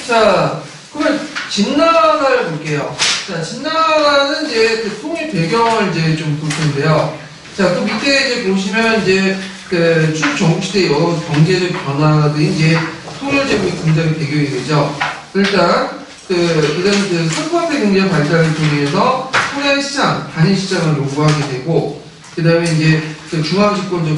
자, 그러면 진나라를 볼게요. 자, 진나라는 이제 그 통일 배경을 이제 좀 볼 텐데요. 자, 그 밑에 이제 보시면 이제 그 중종시대 여러 경제적 변화들이 이제 통일 제국의 굉장히 배경이 되죠. 일단 그다음 그 상품화폐 경제 발달을 통해서 소량 시장, 단일 시장을 요구하게 되고, 그 다음에 이제 그 중앙집권적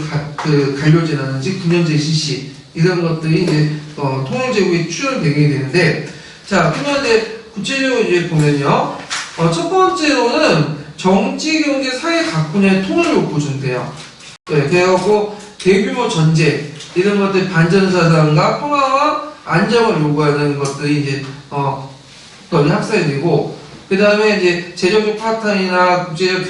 관료제라든지 군연제 실시 이런 것들이 이제 통일 제국의 추월 배경이 되는데, 자, 그러면 이제 구체적으로 이제 보면요, 첫 번째로는 정치, 경제, 사회 각 분야의 통일을 요구준대요. 네, 그래갖고 대규모 전제 이런 것들 반전사상과 평화와 안정을 요구하는 것들이 이제 학살이 되고, 그 다음에 이제 재정적 파탄이나 국제적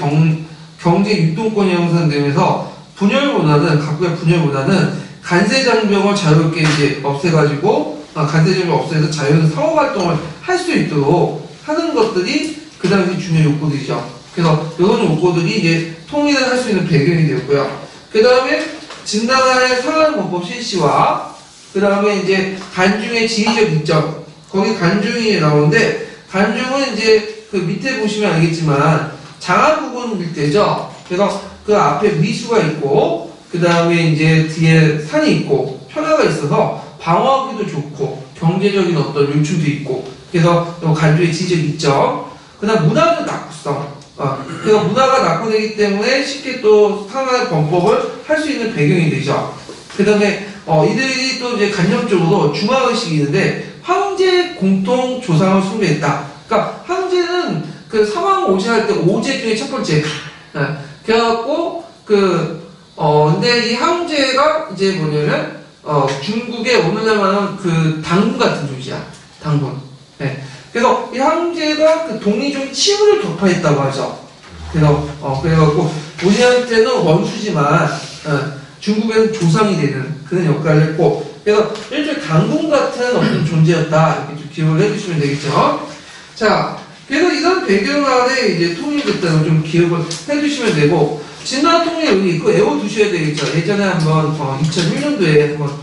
경제 유동권이 형성되면서 각국의 분열보다는 간세장병을 자유롭게 이제 없애가지고, 간세장병을 없애서 자유로운 상호활동을 할 수 있도록 하는 것들이 그 당시 중요한 요구들이죠. 그래서 이런 요구들이 이제 통일을 할 수 있는 배경이 되었고요. 그 다음에 진나라의 상한헌법 실시와, 그 다음에 이제 간중의 지리적 이점, 거기 간중이 나오는데, 간중은 이제 그 밑에 보시면 알겠지만 장안부근 일대죠. 그래서 그 앞에 미수가 있고, 그 다음에 이제 뒤에 산이 있고 평야가 있어서 방어하기도 좋고 경제적인 어떤 요충도 있고, 그래서 간주의 지적 이점. 그 다음 문화적 낙후성. 그래서 문화가 낙후되기 때문에 쉽게 또 상하의 범법을 할 수 있는 배경이 되죠. 그 다음에 이들이 또 이제 간접적으로 중화의식이 있는데, 황제 공통 조상을 숭배했다. 그러니까 황제는 그 사망 오제할 때 오제 중에 첫 번째. 그래갖고 근데 이 황제가 이제 뭐냐면 중국의 오늘날 말하는 그 당군 같은 존재야. 당군. 네. 그래서 이 황제가 그 동리종 치유를 격파했다고 하죠. 그래서 그래갖고 오제할 때는 원수지만 중국에는 조상이 되는 그런 역할을 했고, 그래서 일종의 당군 같은 어떤 존재였다, 이렇게 좀 기억을 해주시면 되겠죠. 자, 그래서 이런 배경 아래 이제 통일됐다는 좀 기억을 해주시면 되고, 진나라 통일 여기 있고 외워두셔야 되겠죠. 예전에 한번 2001년도에 한번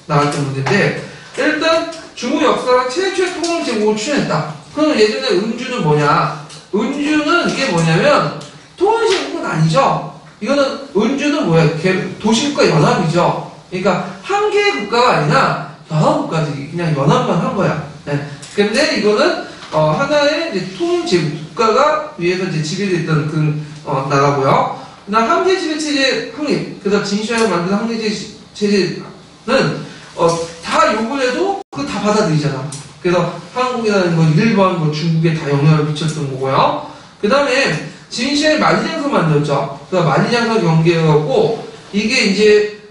나왔던 문제인데, 일단 중국 역사가 최초의 통일 제국을 추진했다. 그럼 예전에 은주는 뭐냐? 은주는 이게 뭐냐면 통일 제국은 아니죠. 이거는 은주는 뭐야? 도시국가 연합이죠. 그러니까 한 개의 국가가 아니라 여러 국가들이 그냥 연합만 한 거야. 네. 근데 이거는 하나의 이제 통일 제국 국가가 위에서 이제 지배됐던 그 나라고요. 그다음 황제 지배 체제 확립. 그래서 진시황이 만든 황제 체제는 다 요구해도 그거 다 받아들이잖아. 그래서 한국이라는 건 일본, 중국에 다 영향을 미쳤던 거고요. 그 다음에 진시황이 만리장성 만들었죠. 그래서 만리장성 경계하고, 이게 이제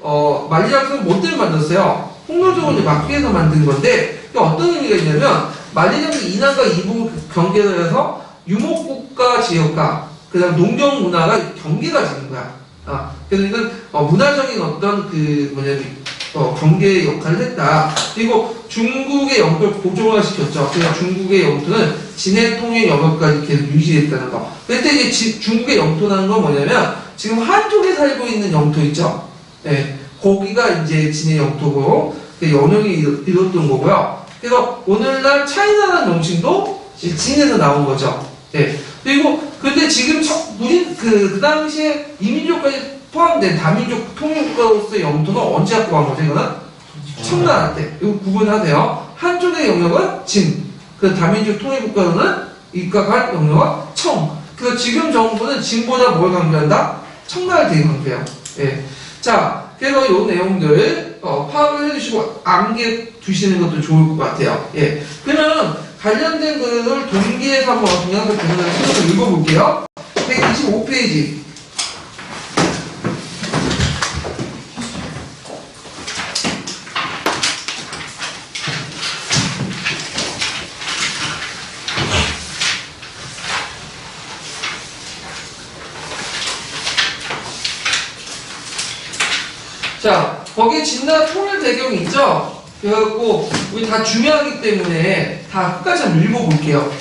만리장성 뭐 때문에 만들었어요? 홍로적으로 이제 막기 위해서 만든 건데, 어떤 의미가 있냐면 만리장성 이남과 이북을 경계를 해서 유목국가 지역과 그 다음 농경 문화가 경계가 되는 거야. 그래서 이건 문화적인 어떤 경계의 역할을 했다. 그리고 중국의 영토를 고정화 시켰죠. 그래서 중국의 영토는 진해 통일 영역까지 계속 유지됐다는 거. 그때 이제 중국의 영토라는 건 뭐냐면 지금 한쪽에 살고 있는 영토 있죠. 네, 거기가 이제 진해 영토고 영역이 이뤘던 거고요. 그래서 오늘날 차이나라는 명칭도 진해에서 나온 거죠. 네. 그리고 근데 지금 그 당시에 이민족까지 포함된 다민족 통일국가로서의 영토는 언제 갖고 간 거죠? 이거는 청나라 때. 이거 구분하세요. 한쪽의 영역은 그 다민족 통일국가로는 입각한 영역은 청. 그래서 지금 정부는 진보다 뭘 강조한다? 청나라를 되게 강조해요. 예. 자, 그래서 이 내용들 파악을 해주시고 암기해 두시는 것도 좋을 것 같아요. 예. 그러면 관련된 것을 동기에서 한번 동영상 보면서 읽어볼게요. 125페이지. 자, 거기에 진나라 통일 배경이 있죠? 그래갖고, 우리 다 중요하기 때문에 다 끝까지 한번 읽어볼게요.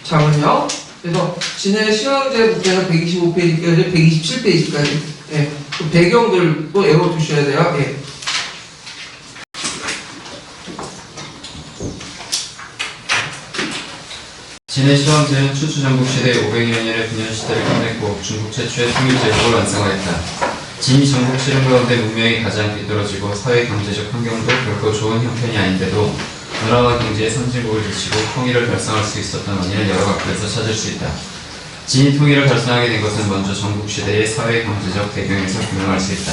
장은요. 그래서, 진해 시황제국에서 125페이지까지 127페이지까지. 예. 그 배경들도 외워두셔야 돼요. 예. 진해 시황제는 추수 전국시대 500여년의 분연시대를 끝냈고 중국 최초의 통일제국을 완성하였다. 진이 전국 시름 가운데 문명이 가장 뒤떨어지고 사회 경제적 환경도 결코 좋은 형편이 아닌데도 문화와 경제의 선진국을 제치고 통일을 달성할 수 있었던 원인을 여러 각도에서 찾을 수 있다. 진이 통일을 달성하게 된 것은 먼저 전국시대의 사회 경제적 배경에서 규명할 수 있다.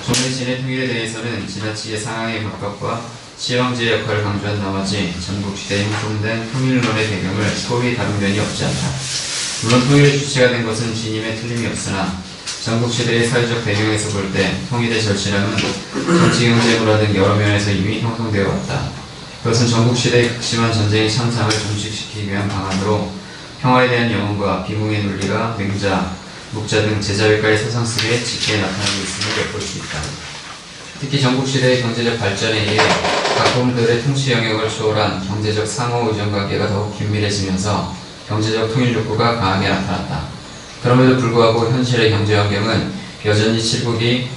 조선의 진해 통일에 대해서는 지나치게 상황의 각각과 시황제의 역할을 강조한 나머지 전국시대에 형성된 통일론의 배경을 소위 다룬 면이 없지 않다. 물론 통일의 주체가 된 것은 진임에 틀림이 없으나 전국시대의 사회적 배경에서 볼 때 통일의 절실함은 정치, 경제, 문화 등 여러 면에서 이미 형성되어 왔다. 그것은 전국시대의 극심한 전쟁의 참상을 종식시키기 위한 방안으로 평화에 대한 영혼과 비공의 논리가 맹자, 묵자 등 제자외과의 사상 속에 짙게 나타나고 있음을 엿볼 수 있다. 특히 전국시대의 경제적 발전에 의해 각 부문들의 통치 영역을 초월한 경제적 상호 의존관계가 더욱 긴밀해지면서 경제적 통일 욕구가 강하게 나타났다. 그럼에도 불구하고 현실의 경제 환경은 여전히 칠국이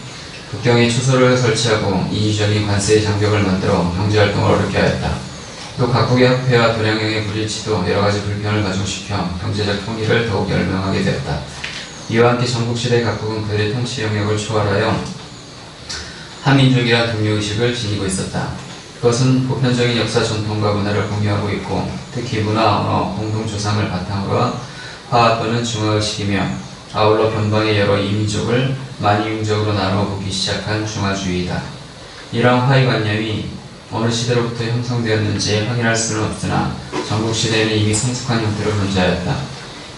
국경에 초소를 설치하고 인위적인 관세의 장벽을 만들어 경제활동을 어렵게 하였다. 또 각국의 화폐와 도량형의 불일치도 여러가지 불편을 가중시켜 경제적 통일을 더욱 열명하게 되었다. 이와 함께 전국시대 각국은 그들의 통치 영역을 초월하여 한민족이란 동료의식을 지니고 있었다. 그것은 보편적인 역사 전통과 문화를 공유하고 있고 특히 문화, 언어, 공동조상을 바탕으로 한 화합 또는 중화의식이며 아울러 변방의 여러 이민족을 만이용적으로 나누어 보기 시작한 중화주의이다. 이러한 화의관념이 어느 시대로부터 형성되었는지 확인할 수는 없으나 전국시대에는 이미 성숙한 형태로 존재하였다.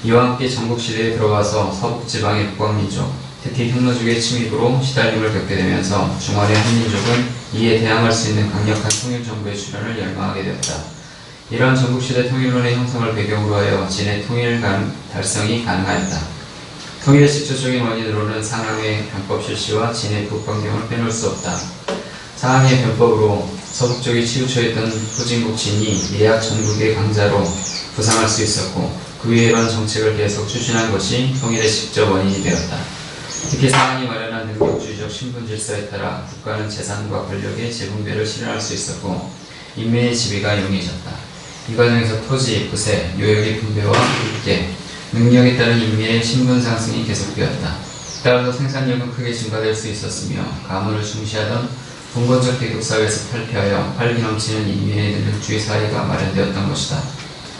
이와 함께 전국시대에 들어와서 서북지방의 북방민족, 특히 흉노족의 침입으로 시달림을 겪게 되면서 중화의 한민족은 이에 대항할 수 있는 강력한 통일정부의 출현을 열망하게 되었다. 이러한 전국시대 통일론의 형성을 배경으로 하여 진해 통일 달성이 가능하였다. 통일의 직접적인 원인으로는 상항의 변법 실시와 진해 북방경을 빼놓을 수 없다. 상항의 변법으로 서북쪽이 치우쳐있던 후진국 진이 예약 전국의 강자로 부상할 수 있었고 그 위에 이런 정책을 계속 추진한 것이 통일의 직접 원인이 되었다. 특히 상항이 마련한 능력주의적 신분질서에 따라 국가는 재산과 권력의 재분배를 실현할 수 있었고 인민의 지위가 용이해졌다. 이 과정에서 토지, 부세, 요역의 분배와 국계, 능력에 따른 인민의 신분 상승이 계속되었다. 따라서 생산력은 크게 증가될 수 있었으며 가문을 중시하던 분권적 대국사회에서 탈피하여 활기 넘치는 인민의 능력주의 사회가 마련되었던 것이다.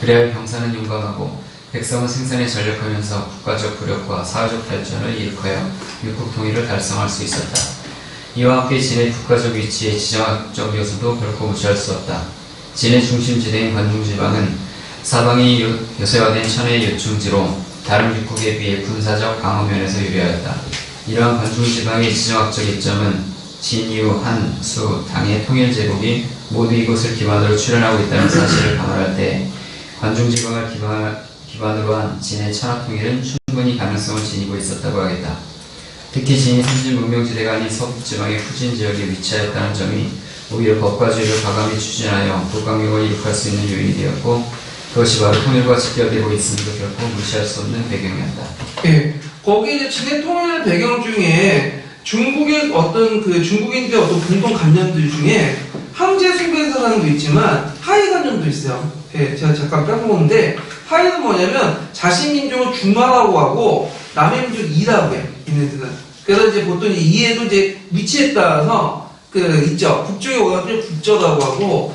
그래야 경사는 용감하고 백성은 생산에 전력하면서 국가적 부력과 사회적 발전을 이룩하여 육국 통일을 달성할 수 있었다. 이와 함께 진해 국가적 위치의 지정학적 요소도 결코 무시할 수 없다. 진해 중심지대인 관중지방은 사방이 요새화된 천혜의 요충지로 다른 육국에 비해 군사적 방어 면에서 유리하였다. 이러한 관중지방의 지정학적 이점은 진유, 한, 수, 당의 통일제국이 모두 이곳을 기반으로 출현하고 있다는 사실을 감안할 때 관중지방을 기반으로 한 진해 천하통일은 충분히 가능성을 지니고 있었다고 하겠다. 특히 진이 선진 문명지대가 아닌 서북지방의 후진 지역에 위치하였다는 점이 오히려 법과주의를 과감히 추진하여 북강경을 이룩할 수 있는 요인이 되었고 그것이 바로 통일과 직결되고 있음도 결코 무시할 수 없는 배경이었다. 예, 거기 이제 진해 통일 배경 중에 중국의 어떤 중국인들의 어떤 공동 관념들 중에 황제 숭배사라는 게 있지만 하이 관념도 있어요. 예, 제가 잠깐 빼먹었는데 하이는 뭐냐면 자신 민족을 중화라고 하고 남의 민족 이라고 해요. 얘네들은. 그래서 이제 보통 이에도 이제 위치에 따라서 있죠. 북쪽에 오가면 북저라고 하고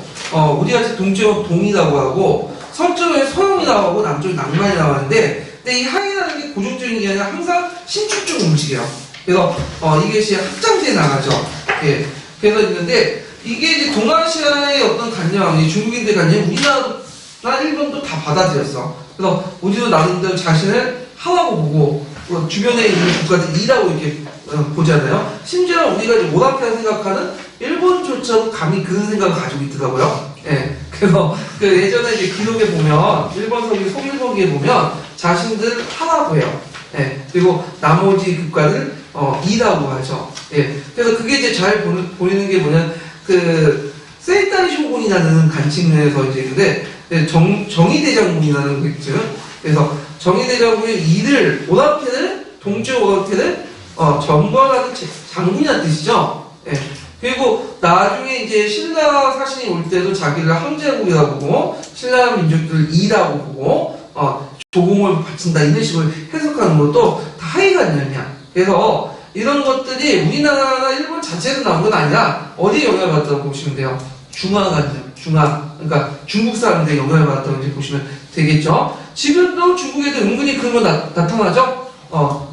우리같이 동쪽은 동이라고 하고 서쪽에 서영이라고 하고 남쪽에 낭만이라고 하는데 근데 이 하이라는 게 고정적인 게 아니라 항상 신축적 음식이에요. 그래서 이게 확장돼 나가죠. 예. 그래서 있는데 이게 이제 동아시아의 어떤 관념, 중국인들 관념, 우리나라, 일본도 다 받아들였어. 그래서 우리도 나름대로 자신을 하나고 보고 주변에 있는 국가들 이라고 이렇게 보잖아요. 심지어 우리가 이제 오락해서 생각하는 일본조차도 감히 그 생각을 가지고 있더라고요. 예. 그래서 예전에 이제 기록에 보면 일본 서기 송일본기에 보면 자신들 하나고 해요. 예. 그리고 나머지 국가를 이라고 하죠. 예. 그래서 그게 이제 잘 보이는 게 뭐냐면 세이타이 쇼군이라는 간칭에서 이제 근데 정의대장군이라는 거 있죠. 그래서 정의대장군의 이를 오다테를 동쪽 오다테를 점거하는 장군이라는 뜻이죠. 예. 그리고 나중에 이제 신라 사신이 올 때도 자기를 항제국이라고 보고 신라 민족들을 이라고 보고 조공을 바친다 이런 식으로 해석하는 것도 다 하이관념이야. 그래서 이런 것들이 우리나라나 일본 자체에서 나온 건 아니라 어디에 영향을 받았다고 보시면 돼요. 중화관념, 중화. 그러니까 중국 사람들이 영향을 받았다고 이제 보시면 되겠죠. 지금도 중국에도 은근히 그런 거 나타나죠.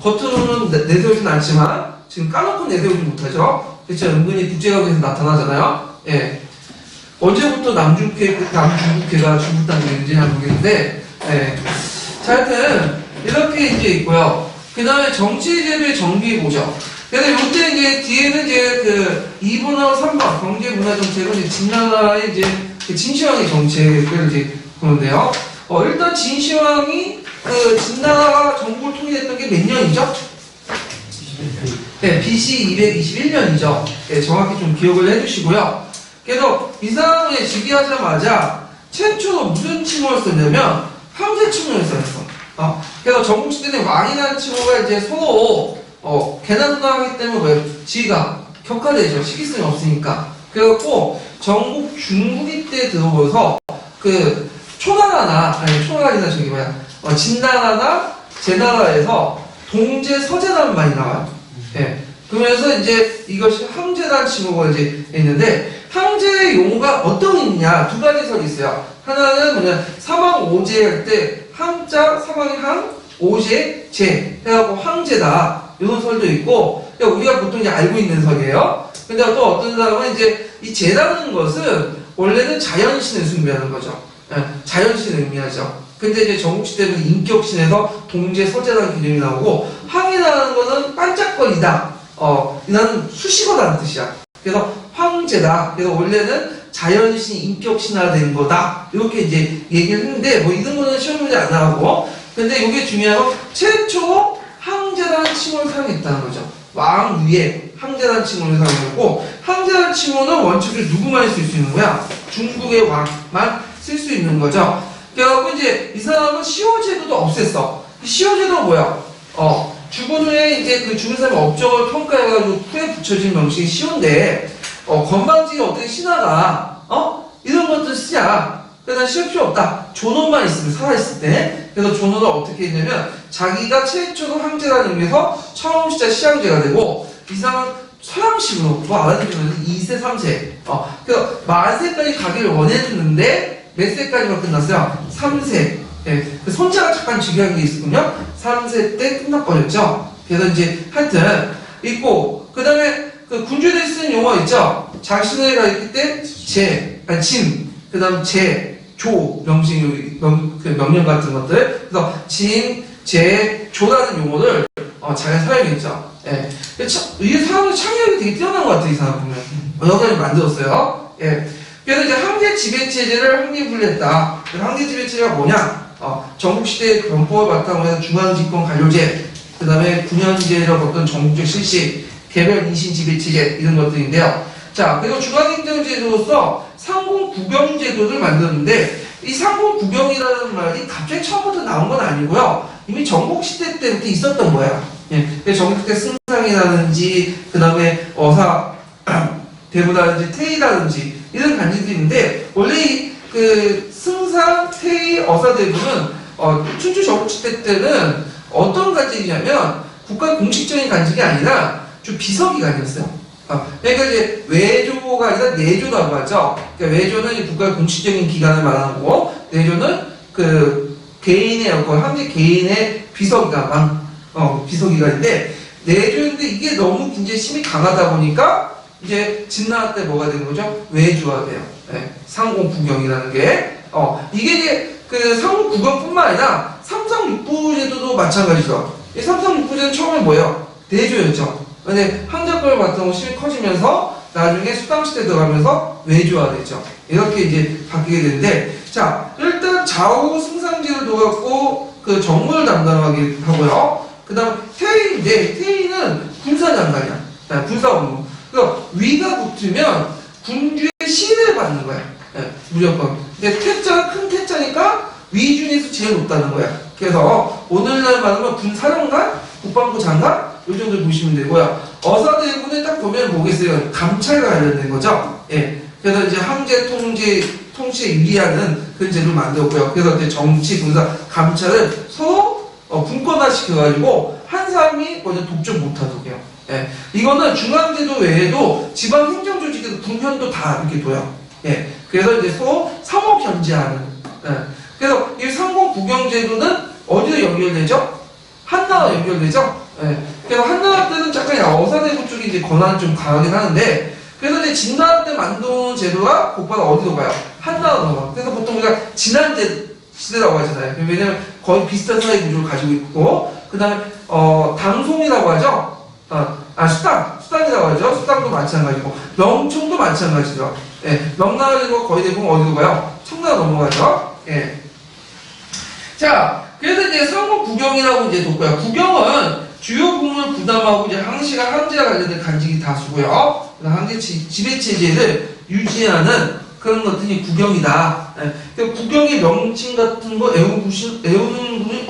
겉으로는 내세우진 않지만 지금 까놓고 내세우지 못하죠. 그렇죠. 은근히 국제관계에서 나타나잖아요. 예. 언제부터 남중국해가 중국 땅이었는지 잘 모르겠는데, 예. 자, 하여튼 이렇게 이제 있고요. 그 다음에 정치제도의 정비 보죠. 그래서 이때 이제 뒤에는 이제 그 2번하고 3번 경제 문화 정책은 이제 진나라의 이제 그 진시황의 정책을 이제 보는데요. 일단 진시황이 그 진나라 정부를 통일했던 게 몇 년이죠? 네, BC 221년이죠. 네, 정확히 좀 기억을 해주시고요. 그래서 이 사람이 즉위하자마자 최초로 무슨 칭호를 썼냐면 황제 칭호를 썼어. 그래서 전국시대는 왕이라는 칭호가 이제 서로 개나소나하기 때문에 왜 지위가 격화되죠. 시기성이 없으니까. 그래갖고 전국 중국이 때 들어오면서 그 초나라나 진나라나 제나라에서 동제 서제라는 말이 나와요. 예. 그러면서 이제 이것이 황제라는 칭호가 이제 있는데 황제의 용어가 어떤 있냐 두 가지 설이 있어요. 하나는 뭐냐 사망오제 할 때 황자 사망의 황 오제 제 해갖고 황제다 이런 설도 있고 우리가 보통 이제 알고 있는 설이에요. 근데 또 어떤 사람은 이제 이 제라는 것은 원래는 자연신을 숭배하는 거죠. 예. 자연신을 의미하죠. 근데 이제 전국시대는 인격신에서 동제 서제라는 개념이 나오고 황이라는 것은 반짝거리다. 이라는 수식어라는 뜻이야. 그래서 황제다. 그래서 원래는 자연신이 인격신화된 거다. 이렇게 이제 얘기를 했는데 뭐 이런 거는 시험 문제 안 나가고 근데 이게 중요한 건 최초 황제라는 칭호를 사용했다는 거죠. 왕 위에 황제라는 칭호를 사용했고 황제라는 칭호는 원칙적으로 누구만 쓸 수 있는 거야? 중국의 왕만 쓸 수 있는 거죠. 그래갖고 이제 이 사람은 시호제도도 없앴어. 시호제도가 뭐야? 죽은 후에 이제 그 죽은 사람의 업적을 평가해가지고 후에 붙여진 명칭이 시호인데, 건방지게 어떻게 신하가, 이런 것들 쓰냐. 그래서 난 시호 필요 없다. 존엄만 있으면, 살아있을 때. 그래서 존엄을 어떻게 했냐면, 자기가 최초로 황제라는 의미에서 처음 시작 시황제가 되고, 이 사람은 서양식으로, 알아두면 2세, 3세. 그래서 만세까지 가기를 원했는데, 몇 세까지만 끝났어요? 3세. 예, 그 손자가 잠깐 중요한 게 있었군요. 3세 때 끝나버렸죠. 그래서 이제 하여튼 있고 그 다음에 그 군주들이 쓰는 용어 있죠. 자신을 가리킬 때 진, 그 다음 조 그 명령 같은 것들. 그래서 진, 조라는 용어를 잘 사용했죠. 예, 이 사람의 창의력이 되게 뛰어난 것 같아요. 이 사람 보면 여기까지 만들었어요. 예. 그래서 이제 황제 지배체제를 확립을 했다. 황제 지배체제가 뭐냐? 전국시대의 변법을 바탕으로 해서 중앙집권 관료제, 그 다음에 군현제라고 어떤 전국적 실시, 개별 인신 지배체제 이런 것들인데요. 자, 그리고 중앙행정제도로서 상공구경제도를 만들었는데 이 상공구경이라는 말이 갑자기 처음부터 나온 건 아니고요. 이미 전국시대 때부터 있었던 거예요. 예, 그래서 전국시대 승상이라든지 그 다음에 대부라든지 태이라든지 이런 간지들이 있는데 원래 그 승상, 태이, 어사대부는 춘추 전국시대 때는 어떤 간직이냐면 국가 공식적인 간직이 아니라 좀 비서기관이었어요. 그러니까 이제 외조가 아니라 내조라고 하죠. 그러니까 외조는 국가의 공식적인 기관을 말하는 거고 내조는 그 개인의 황제 개인의 비서기관, 비서기관인데 내조인데 이게 너무 굉장히 힘이 강하다 보니까 이제 진나라 때 뭐가 되는 거죠? 외조가 돼요. 네, 상공구경이라는 게 이게 이제 그 상공구경뿐만 아니라 삼상육부제도도 마찬가지죠. 이 삼상육부제는 처음에 뭐예요? 내조였죠. 근데 황제권을 바탕으로 힘이 커지면서 나중에 수당시대 들어가면서 외조화됐죠. 이렇게 이제 바뀌게 되는데 자 일단 좌우 승상제를 둬갖고 그 정무를 담당하게 하고요. 그 다음 태의인데 태의는 군사장관이야. 군사 업무. 그러니까 위가 붙으면 군주의 시해를 받는 거야. 네, 무조건. 근데 태자는 큰 태자니까 위 중에서 제일 높다는 거야. 그래서 오늘날 말하면 군사령관, 국방부 장관 이 정도 보시면 되고요. 어사대군에 딱 보면 뭐겠어요? 감찰과 관련된 거죠. 예. 그래서 이제 황제 통치에 유리하는 그런 제도를 만들었고요. 그래서 이제 정치, 군사, 감찰을 서로 분권화 시켜가지고 한 사람이 먼저 독점 못하도록해요. 예. 이거는 중앙제도 외에도 지방 행정 조직에도 군편도 다 이렇게 둬요. 예. 그래서 이제 서로 상호 견제하는. 예. 그래서 이 상공 국영제도는 어디로 연결되죠? 한나라 연결되죠? 예. 그래서 한나라 때는 잠깐 어사대군 쪽이 이제 권한이 좀 강하긴 하는데, 그래서 이제 진나라 때 만든 제도가 곧바로 어디로 가요? 한나라로 가요. 그래서 보통 우리가 진한제 시대라고 하잖아요. 왜냐면 거의 비슷한 사회 구조를 가지고 있고, 그 다음에, 당송이라고 하죠? 수당이라고 하죠? 수당도 마찬가지고, 명청도 마찬가지죠. 예. 명나라로 거의 대부분 어디로 가요? 청나라 넘어가죠? 예. 자, 그래서 이제 상국 국영이라고 이제 뒀고요. 국영은 주요 국물 부담하고 이제 항시가 항제와 관련된 간직이 다수고요. 항제 지배체제를 유지하는 그런 것들이 국영이다. 예. 국영의 명칭 같은 거 애우는 분이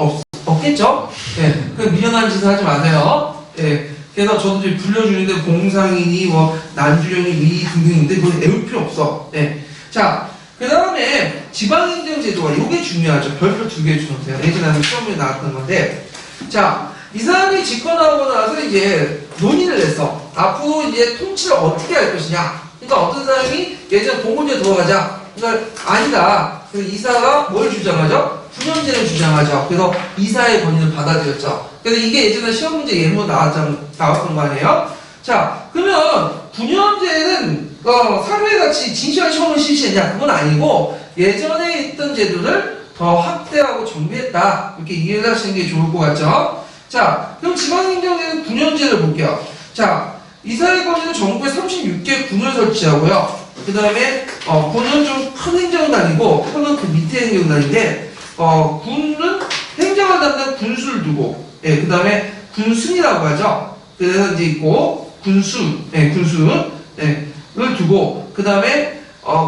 없겠죠? 예. 그 미련한 짓을 하지 마세요. 예. 그래서 저도 이제 불려주는데 공상이니 뭐 난주령이 위 등등인데 그건 애울 필요 없어. 예. 자, 그 다음에 지방행정제도가 이게 중요하죠. 별표 2개 주세요. 예전에 시험에 나왔던 건데, 자, 이 사람이 집권하고 나서 이제 논의를 했어. 앞으로 이제 통치를 어떻게 할 것이냐. 그러니까 어떤 사람이 예전 봉건제 들어가자. 그러니까 아니다. 그래서 이사가 뭘 주장하죠? 분연제를 주장하죠. 그래서 이사의 권위를 받아들였죠. 그래서 이게 예전에 시험 문제 예로 나왔던 거 아니에요? 자, 그러면 분연제는 사회같이 진시황 처음을 실시했냐? 그건 아니고 예전에 있던 제도를 더 확대하고 정비했다. 이렇게 이해를 하시는 게 좋을 것 같죠? 자, 그럼 지방행정제는 군연제를 볼게요. 자, 이사의 권위는 전국에 36개 군을 설치하고요. 그 다음에 군은 좀 큰 행정단이고 현은 그 밑에 행정단인데 군은 행정을 담당 군수를 두고, 예, 그 다음에 군승이라고 하죠. 그래서 이제 있고 군수, 예, 군수, 예, 를 두고, 그 다음에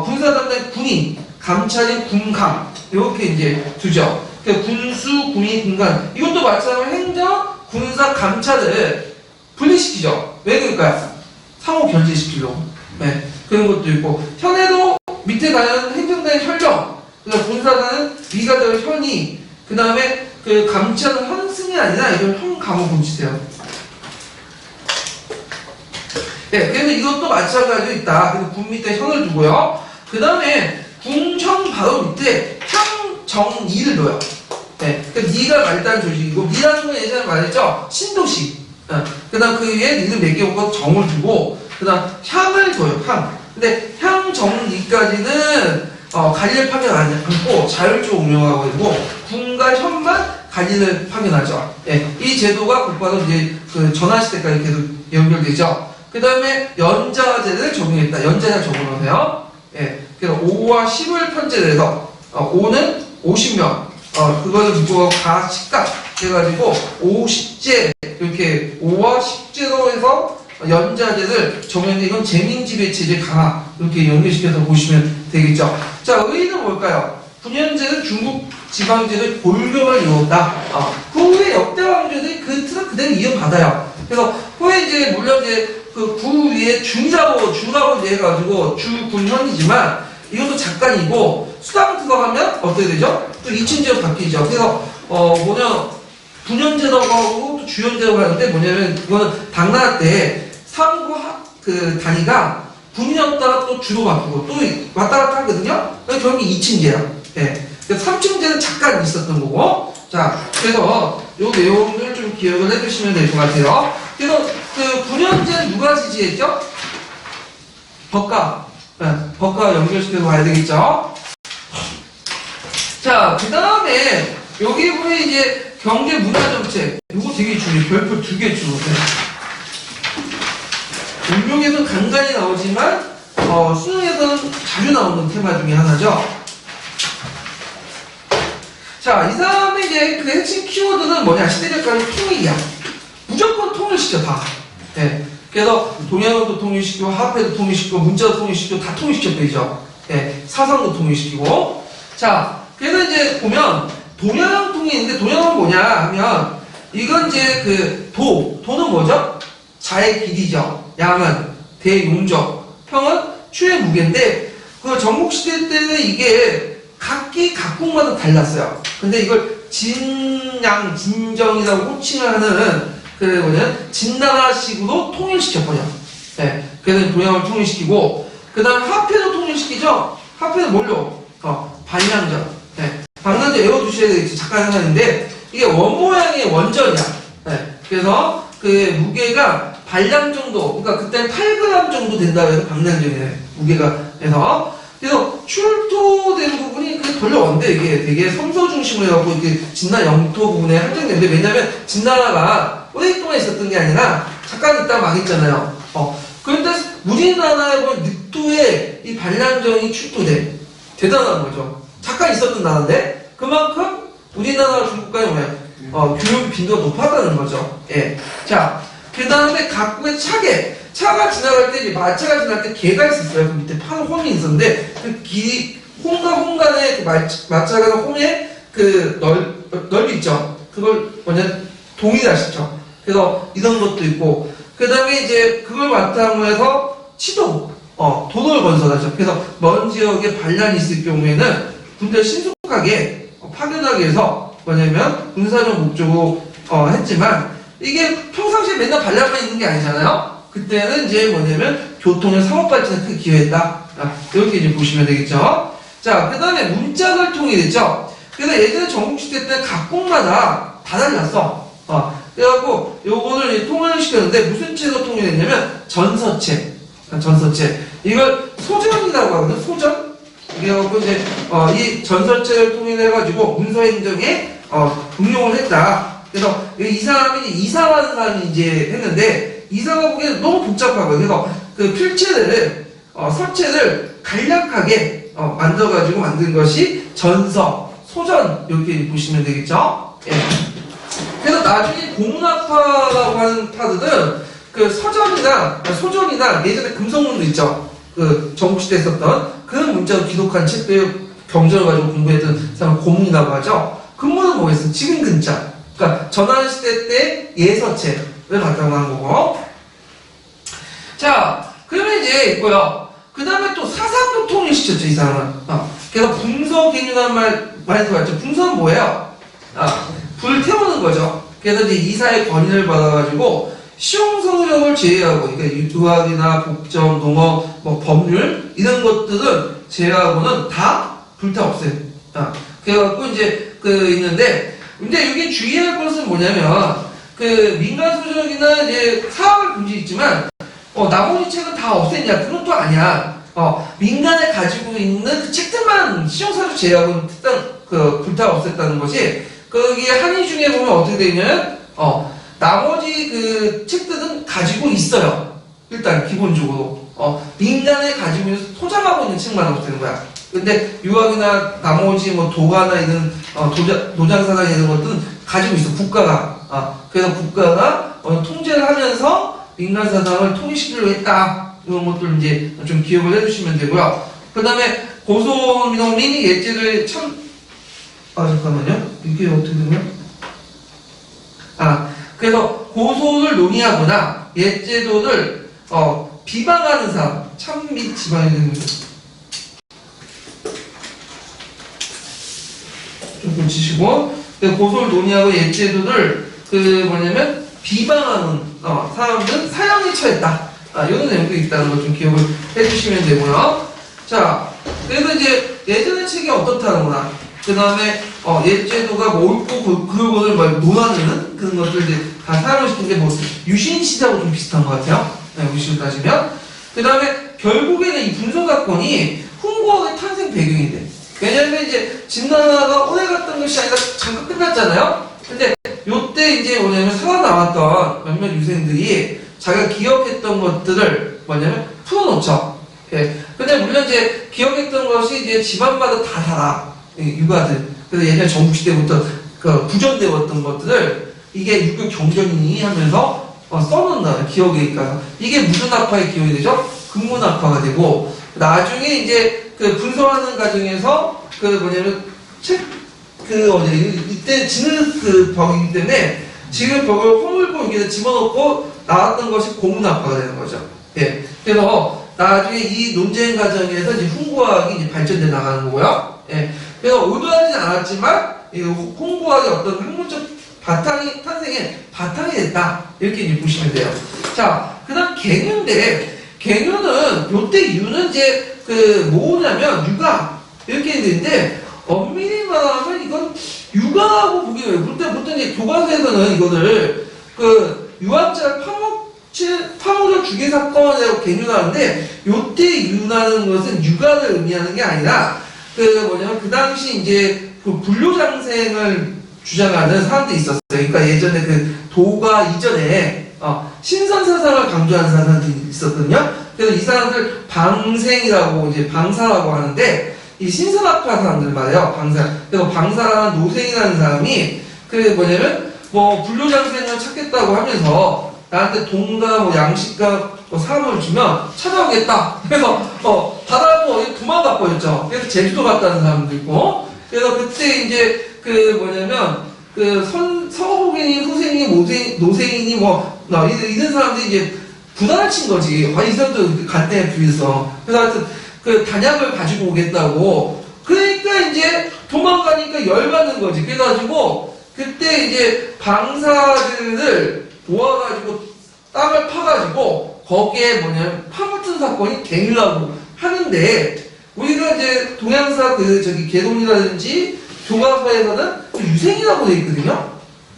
군사 담당 군인, 감찰인 군감 이렇게 이제 두죠. 그러니까 군수, 군인, 군감 이것도 마찬가지로 행정, 군사, 감찰을 분리시키죠. 왜 그럴까요? 상호 견제시키려고. 네, 그런 것도 있고, 현에도 밑에 가는 행정단의 혈정, 그러니까 군사단은 위가 되어 현이, 그 다음에 그 감찰은 현승이 아니라 이걸 현감으로 붙이세요. 네, 그래서 이것도 마찬가지로 있다. 그래서 군 밑에 현을 두고요. 그 다음에 군현 바로 밑에 향정이를 넣어요. 네, 그러니까 니가 말단 조직이고, 니라는 건 예전에 말했죠. 신도시. 그 다음 그 위에 니를 매겨오고 정을 두고, 그 다음 향을 둬요. 향. 근데 향정이까지는 관리를 파견 안 않고 자율적으로 운영하고 있고, 군과 현만 관리를 파견하죠. 네, 이 제도가 곧바로 이제 그 전화시대까지 계속 연결되죠. 그 다음에 연자제를 적용했다. 연자제 적용하세요. 예. 그래서 5와 10을 편제를 해서, 5는 50명, 그거를 묶고 가식각 해가지고, 50제, 이렇게 5와 10제로 해서 연자제를 적용했는데, 이건 재민지배체제 강화, 이렇게 연결시켜서 보시면 되겠죠. 자, 의의는 뭘까요? 분연제는 중국 지방제를 골격을 이뤘다. 그 후에 역대 왕조들이 그 틀을 그대로 이어받아요. 그래서 후에 이제 물론 이제 그 구 위에 주라고 해가지고 주군현이지만 이것도 잠깐이고 수당 들어가면 어떻게 되죠? 또 이천제로 바뀌죠. 그래서 분연제라고 하고 또 주연제라고 하는데 뭐냐면 이거는 당나라 때 상구 그 단위가 군이었다가 또 주로 바꾸고 또 왔다 갔다 하거든요. 그래서 결국 이천제야. 예. 삼층제는 잠깐 있었던 거고. 자, 그래서 요 내용을 좀 기억을 해주시면 될 것 같아요. 그래서 그 군연제는 누가 지지했죠? 법과. 네, 법과 연결시켜서 봐야 되겠죠? 자, 그 다음에 여기 보면 이제 경제 문화 정책. 이거 되게 중요해요. 별표 2개 주세요. 운명에서는 간간히 나오지만 수능에서는 자주 나오는 테마 중에 하나죠. 자, 이 사람의 이제 그 핵심 키워드는 뭐냐? 시대적 간의 통일이야. 무조건 통일시켜, 다. 네. 그래서 동양어도 통일시키고, 화폐도 통일시키고, 문자도 통일시키고, 다 통일시켰죠. 네. 사상도 통일시키고. 자, 그래서 이제 보면, 동양 통일인데, 동양은 뭐냐 하면, 이건 이제 도는 뭐죠? 자의 길이죠. 양은 대용적, 평은 추의 무게인데 그 전국시대 때는 이게 각기 각국마다 달랐어요. 근데 이걸 진양, 진정이라고 호칭을 하는 그 뭐냐면 진나라식으로 통일시켰거든요. 네, 그래서 동양을 통일시키고 그 다음 화폐도 통일시키죠. 화폐는 뭘로? 반량전. 네, 방난전 외워두셔야 되겠지. 잠깐 하는데 이게 원 모양의 원전이야. 네, 그래서 그 무게가 반량 정도, 그러니까 그때는 8g 정도 된다고 해서 방량전이에요. 무게가 그래서 출토된 부분이 그게 별로 없는데 이게 되게 성서 중심으로 해갖고 이렇게 진나 영토 부분에 한정되는데 왜냐면 진나라가 오랫동안 있었던 게 아니라 잠깐 있다 망했잖아요. 그런데 우리나라에 보면 늑도에 이 반량전이 출토돼. 대단한 거죠. 잠깐 있었던 나라인데 그만큼 우리나라와 중국과의 교육 빈도가 높았다는 거죠. 예. 자, 그 다음에 각국의 차가 지나갈 때, 이제 마차가 지나갈 때 개가 있었어요. 그 밑에 파는 홈이 있었는데, 그 길이, 홈과 홈 간의 그 마차가 홈의 그 넓이 있죠. 그걸 동일하시죠. 그래서 이런 것도 있고, 그 다음에 이제 그걸 바탕으로 해서 치도, 도로를 건설하죠. 그래서 먼 지역에 반란이 있을 경우에는 군대를 신속하게 파견하기 위해서 군사적 목적으로 했지만, 이게 평상시에 맨날 반란만 있는 게 아니잖아요. 그때는 이제 교통의 상업 발전에 크게 기여했다. 이렇게 이제 보시면 되겠죠. 자, 그 다음에 문자들 통일했죠. 그래서 예전에 전국시대 때 각국마다 다 달랐어. 그래갖고 요거를 이제 통일을 시켰는데 무슨 채로 통일했냐면 전서체. 이걸 소전이라고 하거든. 소전. 그래갖고 이제 이 전서체를 통일해가지고 문서행정에 응용을 했다. 그래서 이 사람이 이사라는 사람이 이제 했는데 이사가 보기에는 너무 복잡하고요. 그래서 그 필체를 서체를 간략하게 만들어가지고 만든 것이 전서, 소전 이렇게 보시면 되겠죠. 예. 그래서 나중에 공문학파라고 하는 파들은 그 소전이나 예전에 금성문도 있죠. 그 전국시대에 썼던 그런 문자로 기록한 책들 경전을 가지고 공부했던 사람을 고문이라고 하죠. 근문은 뭐겠어요? 지금 근자. 그러니까 전환시대 때 예서체를 바탕으로 한 거고. 자, 그러면 이제 있고요. 그 다음에 또 사상도 통일시켰죠, 이 사람은. 그래서 붕서 개념이라는 많이 들어봤죠. 붕서는 뭐예요? 불을 태우는 거죠. 그래서 이제 이사의 권위를 받아가지고 시용성역을 제외하고, 그러니까 유학이나 복정, 농업, 법률 이런 것들은 제외하고는 다 불타 없애요. 그래갖고 이제 있는데. 근데 여기 주의할 것은 뭐냐면 민간 소적이나 이제 사학을 금지 있지만 나머지 책은 다 없앴냐? 그건 또 아니야. 민간에 가지고 있는 그 책들만 시용사적 제약은 불타 없앴다는 것이 거기에 한의 중에 보면 어떻게 되냐면 나머지 그 책들은 가지고 있어요. 일단 기본적으로 민간에 가지고 있는 소장하고 있는 책만 없애는 거야. 근데 유학이나 나머지 도가나 이런 노장사나 이런 것들은 가지고 있어. 국가가. 그래서 국가가 통제를 하면서 민간 사상을 통일시키려고 했다. 이런 것들 이제 좀 기억을 해주시면 되고요. 그 다음에 고소민원이 예제를 잠깐만요. 이게 어떻게 되면? 그래서 고소를 논의하거나 예제도를 비방하는 사람, 참 및 지방이 되는 거죠. 좀 고치시고, 고소를 논의하고 예제도를 비방하는 사람들은 사형에 처했다. 이런 내용도 있다는 걸 좀 기억을 해주시면 되고요. 자, 그래서 이제 예전의 책이 어떻다는구나. 그 다음에 예제도가 옳고 그르고를 논하는 그런 것들 이제 다 사용을 시킨 게 유신 시대하고 좀 비슷한 것 같아요. 유신을 따지면. 그 다음에 결국에는 이 분서사건이 훈구학의 탄생 배경이 돼. 왜냐면 이제 진나라가 오래 갔던 것이 아니라 잠깐 끝났잖아요. 근데 요때 이제 살아남았던 몇몇 유생들이 자기가 기억했던 것들을 풀어놓죠. 예. 근데 물론 이제 기억했던 것이 이제 집안마다 다 달아. 육아들. 그래서 예전에 전국시대부터 구전되었던 것들을 이게 유교 경전이니 하면서 써놓는다. 기억에 있어서. 이게 무슨 학파의 기억이 되죠? 근문학파가 되고, 나중에 이제 분석하는 과정에서 이때 진흙 벽이기 때문에 진흙 벽을 허물고 여기다 집어넣고 나왔던 것이 고문학파가 되는 거죠. 예. 그래서 나중에 이 논쟁 과정에서 이제 홍구학이 이제 발전돼 나가는 거고요. 예. 그래서 의도하진 않았지만 이 홍구학의 어떤 학문적 바탕이 탄생의 바탕이 됐다 이렇게 이제 보시면 돼요. 자, 그다음 개뉴인데 개뉴는 요때 이유는 이제 그 뭐냐면 육아 이렇게 있는데 엄밀히 말하면 이건 육아하고 보기 왜 보통 이제 교과서에서는 이거를 그 유학자를 파묻은 주계 사건이라고 개뉴하는데 요때 유나는 것은 육아를 의미하는 게 아니라 그 뭐냐면 그 당시 이제 그 불교장생을 주장하는 사람들이 있었어요. 그러니까 예전에 그 도가 이전에 신선 사상을 강조하는 사람들이 있었거든요. 그래서 이 사람들 방생이라고 이제 방사라고 하는데 이 신선학파 사람들 말이에요. 방사. 그래서 방사라는 노생이라는 사람이 그 뭐냐면 뭐 불교장생을 찾겠다고 하면서 나한테 돈과 뭐 양식과 뭐 사람을 주면 찾아오겠다. 그래서 바다로 어디 도망가 버렸죠. 그래서 제주도 갔다는 사람도 있고. 그래서 그때 이제 그 뭐냐면 그 서호복이니 후생이니 노생이니 뭐 이런 사람들이 이제 구단을 친 거지. 이 사람도 간땡에 비해서. 그래서 하여튼 그 단약을 가지고 오겠다고. 그러니까 이제 도망가니까 열받는 거지. 그래가지고 그때 이제 방사들을 모아가지고 땅을 파가지고 거기에 뭐냐면 파묻은 사건이 개뉴라고 하는데 우리가 이제 동양사 그 저기 개론이라든지 교과서에서는 유생이라고 돼 있거든요.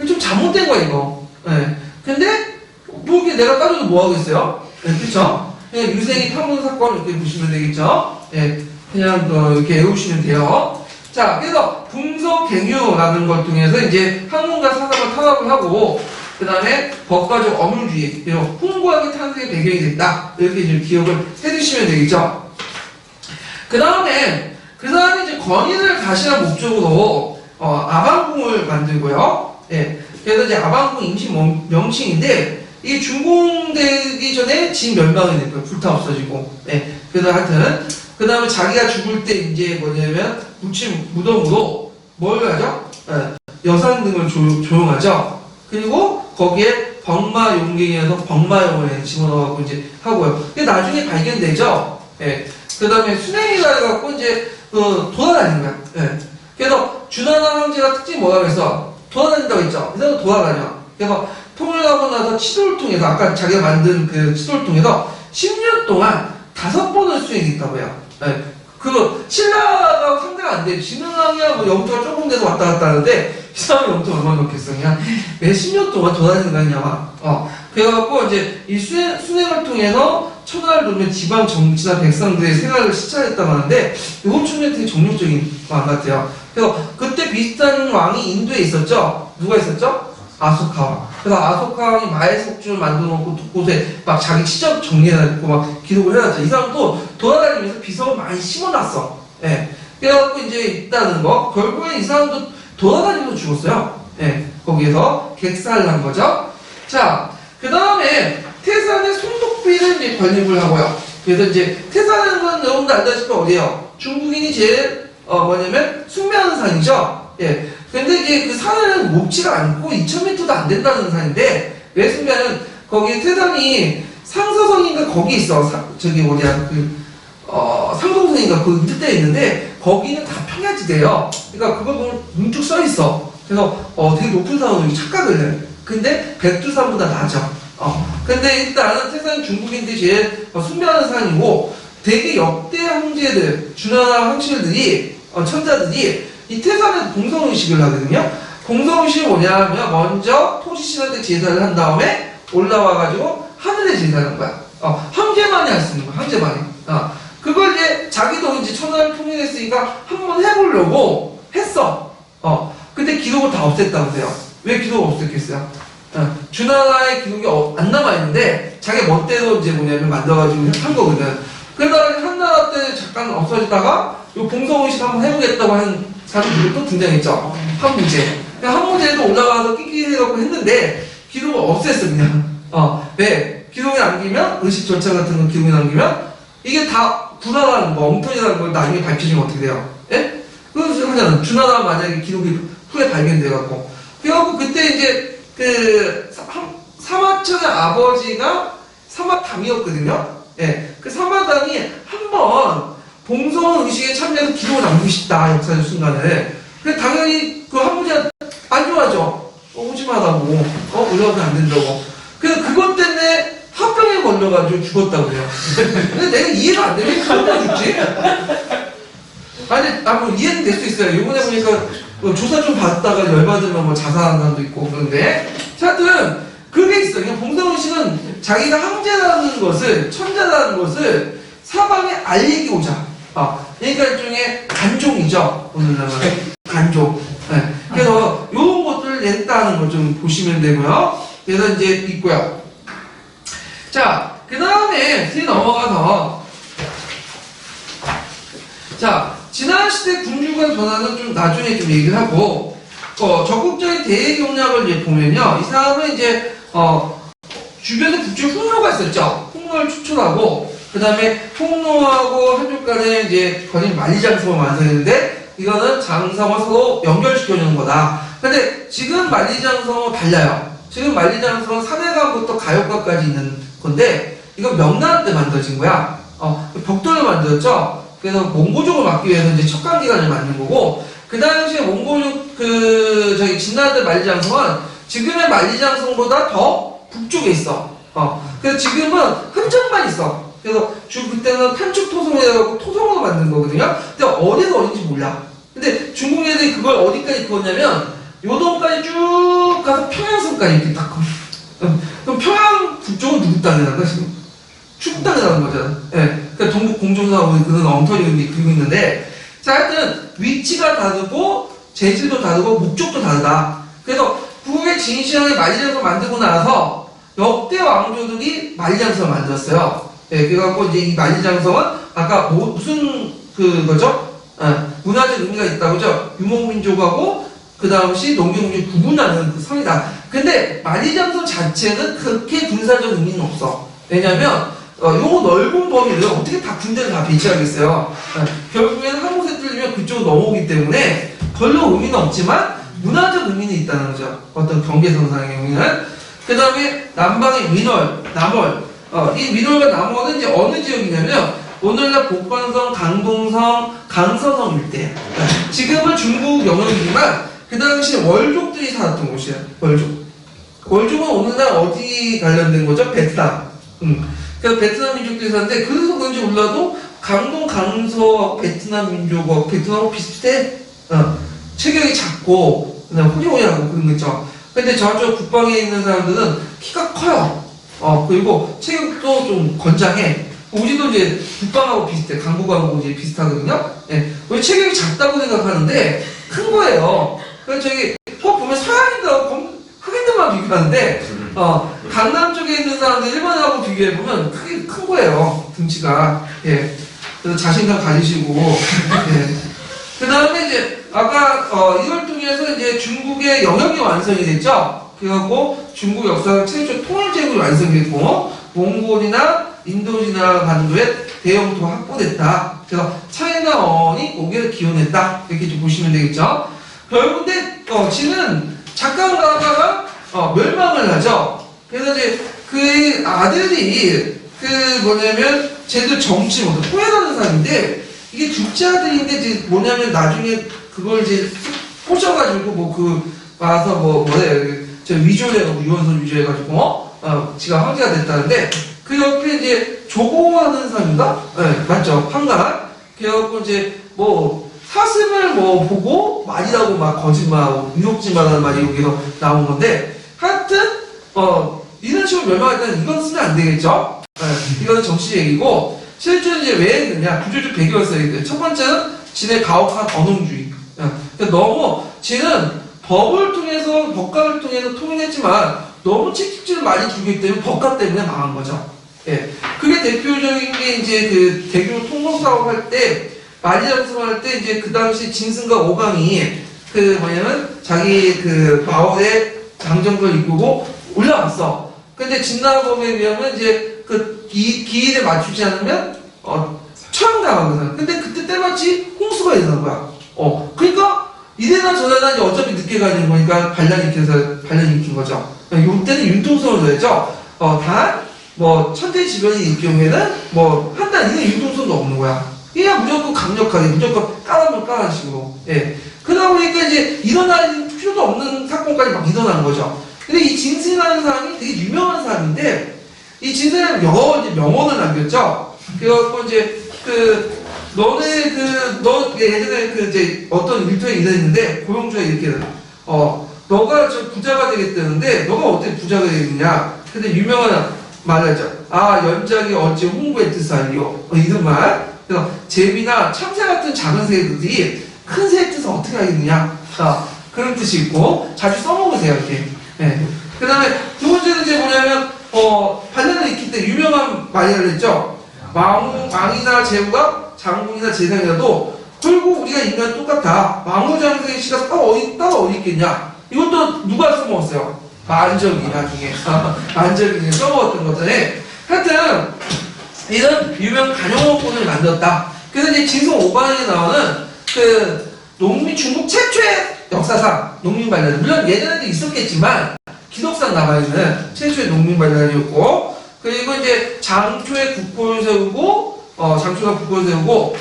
좀 잘못된 거야 이거. 네. 근데 뭐 이게 내가 따져도 뭐 하겠어요? 네, 그렇죠? 그냥 유생이 파묻은 사건 이렇게 보시면 되겠죠. 네. 그냥 이렇게 외우시면 돼요. 자, 그래서 분석개뉴라는 걸 통해서 이제 학문과 사상을 탄압을 하고 그 다음에 법과적 어물주의, 홍구학의 탄생의 배경이 됐다. 이렇게 이제 기억을 해두시면 되겠죠. 그 다음에 이제 권위를 가시는 목적으로, 아방궁을 만들고요. 예. 그래서 이제 아방궁 임시 명칭인데, 이 준공되기 전에 진 멸망이 될 거예요. 불타 없어지고. 예. 그래서 하여튼, 그 다음에 자기가 죽을 때 이제 뭐냐면, 묻힌 무덤으로 뭘 하죠? 예. 여상 등을 조용하죠. 그리고 거기에 병마용갱이라서 병마용을 집어넣어갖고 이제 하고요. 근데 나중에 발견되죠. 예. 그 다음에 순행이라 해갖고 이제 돌아다니는 거야. 예. 그래서 주나나 황제가 특징이 뭐라고 해서 돌아다닌다고 했죠. 이 사람은 돌아다녀. 그래서 통일하고 나서 치도를 통해서 아까 자기가 만든 그 치도를 통해서 10년 동안 5번을 수행했다고 해요. 예. 그 신라가 상대가 안 돼. 진흥왕이야 뭐 영토가 조금 돼서 왔다 갔다 하는데 이 사람이 영토 얼마나 넣겠어. 그냥 매 10년 동안 돌아다니는 거 아니냐 막. 그래갖고 이제 이 순행을 통해서 천하를 돌면 지방 정치나 백성들의 생활을 시찰했다고 하는데 이건 좀 되게 정력적인 왕 같아요. 그래서 그때 비슷한 왕이 인도에 있었죠. 누가 있었죠? 아소카왕. 그래서 아소카왕이 마해석주를 만들어놓고 곳곳에 막 자기 치적 정리해놨고 막 기록을 해놨죠. 이 사람도 돌아다니면서 비석을 많이 심어놨어. 예. 그래갖고 이제 있다는 거. 결국에 이 사람도 돌아다니면서 죽었어요. 예. 거기에서 객사를 한 거죠. 자, 그 다음에 태산의 송독비를 이제 건립을 하고요. 그래서 이제 태산은 건 여러분들 알다시피 어디에요? 중국인이 제일 뭐냐면 숭배하는 산이죠. 예. 근데 이제 그 산은 높지가 않고 2000m도 안 된다는 산인데 왜 숭배하는 거기 태산이 상서성인가 거기 있어. 저기 어디야 상동성인가 그 밑에 있는데 거기는 다 평야지대요. 그러니까 그걸 보면 뭉쭉 써 있어. 그래서 되게 높은 산으로 착각을 해. 근데 백두산보다 낮아. 근데 일단은 태산 중국인들이 제일 숭배하는 산이고 되게 역대 황제들, 주나라 황실들이 천자들이 이 태산에서 공성의식을 하거든요. 공성의식이 뭐냐면 먼저 토지신한테 제사를 한 다음에 올라와가지고 하늘에 제사하는 거야. 황제만이 할 수 있는 거야. 황제만이. 그걸 이제 자기도 이제 천하를 통일했으니까 한번 해보려고 했어. 근데 기록을 다 없앴다고 해요. 왜 기록을 없앴겠어요? 주나라의 기록이 안 남아있는데 자기 멋대로 이제 뭐냐면 만들어가지고 한 거거든. 그러다가 한나라 때 잠깐 없어지다가 요 봉성의식 한번 해보겠다고 하는 사람들이 또 등장했죠. 한무제. 한무제도 올라가서 끼끼해갖고 했는데 기록을 없앴어 그냥. 왜? 기록이 남기면 의식 절차 같은 거 기록이 남기면 이게 다 불화라는 거, 엉터리라는 걸 나중에 밝혀지면 어떻게 돼요? 예? 그래서 하잖아. 주나라 만약에 기록이 후에 발견돼갖고. 그래갖고 그때 이제 그 사마천의 아버지가 사마담이었거든요. 예, 그 사마담이 한번 봉성 의식에 참여해서 기록을 남기고 싶다, 역사적 순간을. 그래서 당연히 그 할머니가 안 좋아하죠. 오지마라고, 올라가면 안 된다고. 그래서 그것 때문에 화병에 걸려가지고 죽었다고 해요. 근데 내가 이해가 안 되면 그러면 죽지? 아니, 뭐 이해는 될 수 있어요. 이번에 보니까 뭐 조사 좀 받다가 열받으면 뭐 자살하는 사람도 있고 그런데. 자, 하여튼, 그게 있어요. 그냥 봉성의식은 자기가 황제라는 것을, 천자라는 것을 사방에 알리고자. 그러니까 일종의 간종이죠. 오늘날은. 간종. 네. 그래서 요런 것들을 냈다는 걸 좀 보시면 되고요. 그래서 이제 있고요. 자, 그 다음에 넘어가서 자, 지난 시대 군주관 전환은 좀 나중에 좀 얘기를 하고 적극적인 대외 경략을 이제 보면요. 이 사람은 이제 주변에 국제 홍로가 있었죠. 홍로를 추출하고 그 다음에 홍로하고 한쪽 간에 이제 거진 만리장성을 완성했는데 이거는 장성을 서로 연결시켜주는 거다. 근데 지금 만리장성은 달라요. 지금 만리장성은 사대강부터 가역과까지 있는 건데 이건 명나라 때 만들어진 거야. 벽돌로 만들었죠. 그래서 몽고족을 막기 위해서 이제 척강기관을 만든 거고 그 당시에 몽고족 진나라때 만리장성은 지금의 만리장성보다 더 북쪽에 있어. 그래서 지금은 흔적만 있어. 그래서 그때는 탄축 토성이라고 토성으로 만든 거거든요. 근데 어디서 어딘지 몰라. 근데 중국 애들이 그걸 어디까지 그었냐면 요동까지 쭉 가서 평양성까지 이렇게 딱 그럼 평양 북쪽은 누구 땅이랄까 지금? 중국 땅에 나온 거잖아. 예. 그러니까 동북 공조사하고 그런 엉터리 그리고 있는데 자, 하여튼 위치가 다르고 재질도 다르고 목적도 다르다. 그래서 국의 진시황의 만리장성을 만들고 나서 역대 왕조들이 만리장성을 만들었어요. 예, 그래갖고 이제 이 만리장성은 아까 무슨 그거죠? 문화적 의미가 있다고 죠 유목민족하고 그 다음시 농경민족 구분하는 그 성이다. 근데 만리장성 자체는 그렇게 군사적 의미는 없어. 왜냐면 요 넓은 범위를 어떻게 다 군대를 다 배치하겠어요. 결국에는 한 곳에 뚫리면 그쪽으로 넘어오기 때문에 별로 의미는 없지만 문화적 의미는 있다는 거죠. 어떤 경계선상의 의미는. 그 다음에 남방의 민월, 남월. 이 민월과 남월은 이제 어느 지역이냐면 오늘날 복관성, 강동성, 강서성 일대. 지금은 중국 영역이지만 그 당시에 월족들이 살았던 곳이에요. 월족. 월족은 오늘날 어디 관련된 거죠? 베트남. 그래서 베트남 민족들이 사는데 그래서 그런지 몰라도 강동, 강서, 베트남 민족하고 베트남하고 비슷해. 체격이 작고 그냥 호리호리하고 그런 거 있죠. 근데 저쪽 북방에 있는 사람들은 키가 커요. 그리고 체격도 좀 건장해. 우리도 이제 북방하고 비슷해. 강북하고 이제 비슷하거든요. 예. 우리 체격이 작다고 생각하는데 큰 거예요. 그래서 저기 보면 서양인들하고 흑인들만 비교하는데 강남 쪽에 있는 사람들 일본하고 비교해보면 크게 큰 거예요. 등치가. 예. 그래서 자신감 가지시고. 예. 그 다음에 이제 아까 이걸 통해서 이제 중국의 영역이 완성이 됐죠. 그래갖고 중국 역사 최초 통일제국이 완성됐고 몽골이나 인도시나 반도에 대영토가 확보됐다. 그래서 차이나원이 고개를 기원했다. 이렇게 좀 보시면 되겠죠. 결국에 지는 잠깐 가다가 멸망을 하죠. 그래서 이제 그 아들이 쟤도 정치 못해 포획하는 사람인데 이게 둘째 아들인데 이제 뭐냐면 나중에 그걸 이제 꼬셔가지고 와서 저 위조해가지고 유언선 위조해가지고 지가 황제가 됐다는데 그 옆에 이제 조공하는 사람인가? 네, 맞죠. 황가. 그래갖고 이제 사슴을 보고 말이라고 막 거짓말하고 유혹짓말하는 말이 여기서 나온 건데 하여튼 이런 식으로 멸망했다는 이건 쓰면 안 되겠죠. 네, 이거는 정치 얘기고 실제로 이제 왜 했느냐 구조적 배경을 써야 돼요. 첫 번째는 진의 가혹한 언홍주의. 그러니까 너무 진은 법을 통해서 법과를 통해서 통일했지만 너무 채찍질을 많이 주기 때문에 법과 때문에 망한 거죠. 예. 그게 대표적인 게 이제 그 대규모 통로 사업 할 때 만리장성 할 때 이제 그 당시 진승과 오강이 자기 마을에 장정을 이끌고 올라왔어. 근데 진나라범에 비하면 이제 기일에 맞추지 않으면 처형당하거든. 근데 그때 때마치 홍수가 일어난 거야. 그러니까 이래나 저래나 이제 어차피 늦게 가는 거니까 반란 일으킨 거죠. 요때는 융통성을 넣어야죠. 단, 천재지변일 경우에는 한단 이상 융통성도 없는 거야. 그냥 무조건 강력하게, 무조건 까라면 까라는 식으로. 예. 그러다 보니까 이제 일어날 필요도 없는 사건까지 막 일어나는 거죠. 근데 이 진승이라는 사람이 되게 유명한 사람인데, 이 진승이라는 여러 이제 명언을 남겼죠. 그래갖고 이제, 예전에 이제 어떤 일터에 일했는데, 고용주가 이렇게, 너가 부자가 되겠다는데, 너가 어떻게 부자가 되겠느냐. 근데 유명한 말을 하죠. 연작이 어찌 홍구의 뜻을 알리오. 이런 말. 그래서 제비나 참새 같은 작은 새들이 큰 새의 뜻을 어떻게 알겠느냐. 그런 뜻이 있고, 자주 써먹으세요, 이렇게. 네. 그 다음에 두 번째는 이제 뭐냐면, 반란을 익힐 때 유명한 말이라고 했죠. 왕이나 제후가 장군이나 재상이라도 결국 우리가 인간 똑같다. 망우장생의 시가 어디 있겠냐. 이것도 누가 써먹었어요? 만적이 나중에. 만적이 써먹었던 것들에. 하여튼, 이런 유명 간용어권을 만들었다. 그래서 이제 진성 5강에 나오는 중국 최초의 역사상 농민발달. 물론 예전에도 있었겠지만, 기록상 남아있는 최초의 농민발달이었고, 그리고 이제 장초에 국보를 세우고, 장초가 국보를 세우고,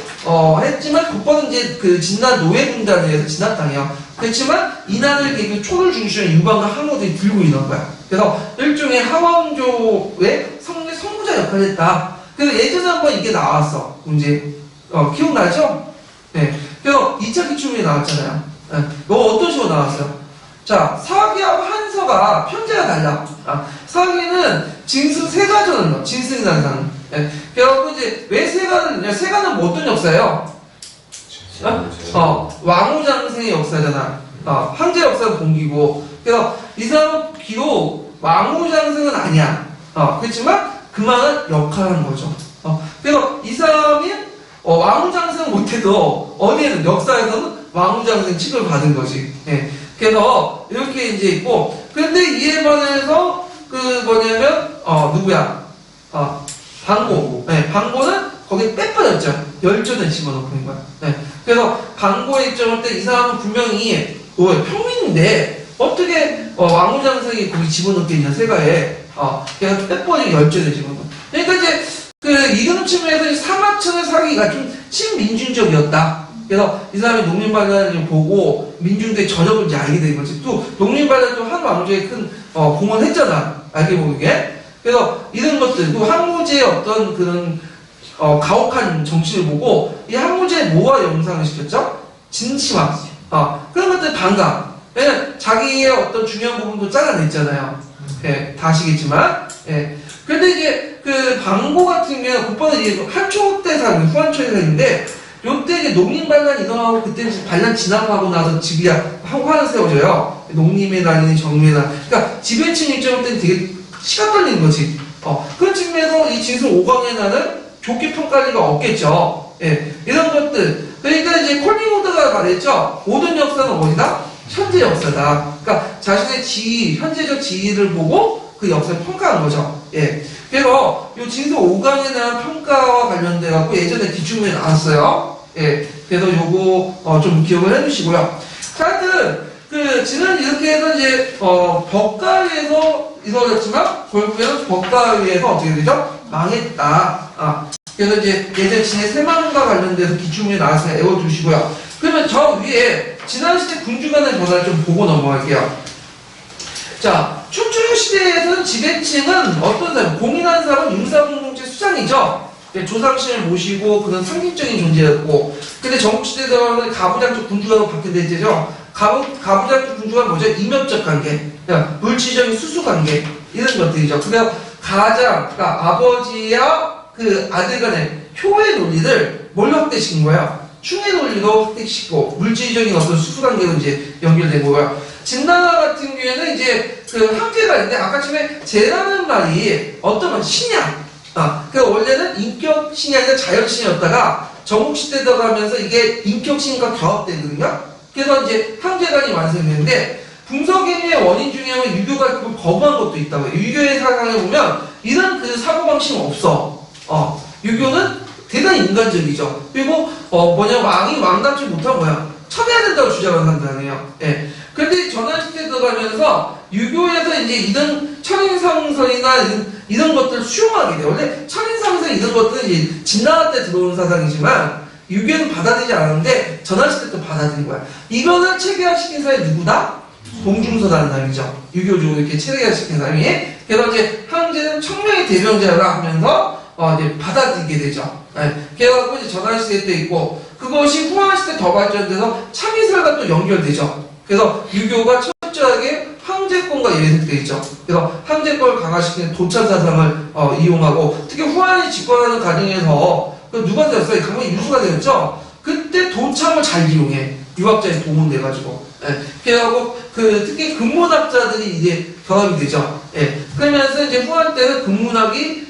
했지만, 그것은 이제 진난 노예군단에 의해서 진압당해요. 그렇지만, 이난을 계기로 초를 중심으로 유방과 항우들이 들고 있는 거야. 그래서 일종의 하왕조의 성부자 역할을 했다. 그래서 예전에 한번 이게 나왔어. 문제. 기억나죠? 네. 그래서 2차 기출문제 나왔잖아요. 네. 이거 어떤 식으로 나왔어요? 자, 사기하고 한서가 편제가 달라. 사기는 진승 세가전을 넣어. 진승이라는 사람. 네. 그래갖고 이제 왜 세가는, 세가는 뭐 어떤 역사예요? 왕후장생의 역사잖아. 황제 역사는 공기고. 그래서 이 사람은 비록 왕후장생은 아니야. 그렇지만 그만한 역할을 하는 거죠. 그래서 이 사람이 왕후장생 못해도 어디에는 역사에서는 왕후장생 칙을 받은 거지. 예. 그래서 이렇게 이제 있고, 그런데 이에 반해서 누구야? 방고. 네, 방고는 거기에 빼빠졌죠. 열조를 집어넣는 거야. 네. 그래서 방고의 입장을 때 이 사람은 분명히 평민인데 어떻게 왕후장생이 거기 집어넣겠냐 세가에. 그래서 빼빠지게 열조를 집어넣어. 그러니까 이제 이런 측면에서 사마천의 사기가 좀 친민중적이었다. 그래서 이 사람이 농민발달을 보고 민중들의 저력을 이제 알게 된 거지. 또 농민발달도 한 왕조에 큰 공헌을 했잖아. 알게 보이게. 그래서 이런 것들, 또 항무제의 어떤 그런 가혹한 정치를 보고 이 항무제의 뭐와 영상을 시켰죠? 진치화. 그런 것들 반감. 왜냐면 자기의 어떤 중요한 부분도 잘라냈잖아요. 예, 다 아시겠지만. 예. 그런데 이제 방고 같은 경우는 곧바로 이제 한초 때 살고 후한초에 살는데 요때 이제 농민반란이 일어나고 그때 이제 반란 진압하고 나서 집이야 한화를 세워져요. 농림의 난이니 정림의 난. 그러니까 지배층 입장을 때는 되게 시간 걸리는 거지. 그런 측면에서 이 진술 5강의 난을 좋게 평가할 리가 없겠죠. 예. 이런 것들. 그러니까 이제 콜링우드가 말했죠. 모든 역사는 어디다? 현재 역사다. 그러니까 자신의 지위, 현재적 지위를 보고 그 역사를 평가한 거죠. 예. 그래서 요 진서 5강에 대한 평가와 관련돼 갖고 예전에 기출문제 나왔어요. 예. 그래서 요거 좀 기억을 해주시고요. 자, 하여튼 지난 이렇게 해서 이제 법가위에서 이루어졌지만 결국에는 법가위에서 어떻게 되죠? 망했다. 그래서 이제 예전 진해 세만과 관련돼서 기출문제 나와서 외워두시고요. 그러면 저 위에 지난 시대 군주 간의 변화를 좀 보고 넘어갈게요. 자, 춘추 시대에서는 지배층은 어떤 사람, 공인한 사람은 융사공동체 수장이죠. 조상신을 모시고 그런 상징적인 존재였고, 근데 전국시대 들어가면 가부장적 군주가로 바뀌어되죠. 가부장적 군주가 뭐죠? 임역적 관계, 그러니까 물질적인 수수 관계, 이런 것들이죠. 그래서 가장, 그러니까 아버지와 그 아들 간의 효의 논리를 뭘로 확대시킨 거예요? 충의 논리로 확대시키고, 물질적인 어떤 수수 관계로 이제 연결된 거고요. 진나라 같은 경우에는 이제 한계가 있는데, 아까 전에 제라는 말이 어떤 말, 신약. 원래는 인격 신이 아니라 자연 신이었다가 전국시대 들어가면서 이게 인격 신과 결합되거든요. 그래서 이제 한계관이 완성되는데, 분석행위의 원인 중에 하나는 유교가 그걸 거부한 것도 있다고요. 유교의 사상을 보면 이런 사고방식은 없어. 유교는 대단히 인간적이죠. 그리고 왕이 왕답지 못한 거야. 처리해야 된다고 주장을 한다네요. 예. 그런데 전환시대 들어가면서 유교에서 이제 이런 천인상선이나 이런 것들을 수용하게 돼요. 원래 천인상선 이런 것들은 이제 진나라 때 들어온 사상이지만 유교는 받아들이지 않았는데 전하시대 때 받아들인 거야. 이거를 체계화시킨 사람이 누구다? 동중서라는 사람이죠. 유교적으로 이렇게 체계화시킨 사람이. 그래서 이제 황제는 청명의 대명자라 하면서 이제 받아들이게 되죠. 네. 그래갖고 이제 전하시대 때 있고 그것이 후한시대 더 발전돼서 창의설과 또 연결되죠. 그래서 유교가 철저하게 황제권과 예속되어 있죠. 그래서 황제권을 강화시키는 도찬 사상을 이용하고 특히 후한이 집권하는 과정에서 누가 되었어요? 강원이 유수가 되었죠. 그때 도창을 잘 이용해. 유학자의 도움 내가지고. 예. 그래갖고 특히 근문학자들이 이제 경험이 되죠. 예. 그러면서 이제 후한 때는 근문학이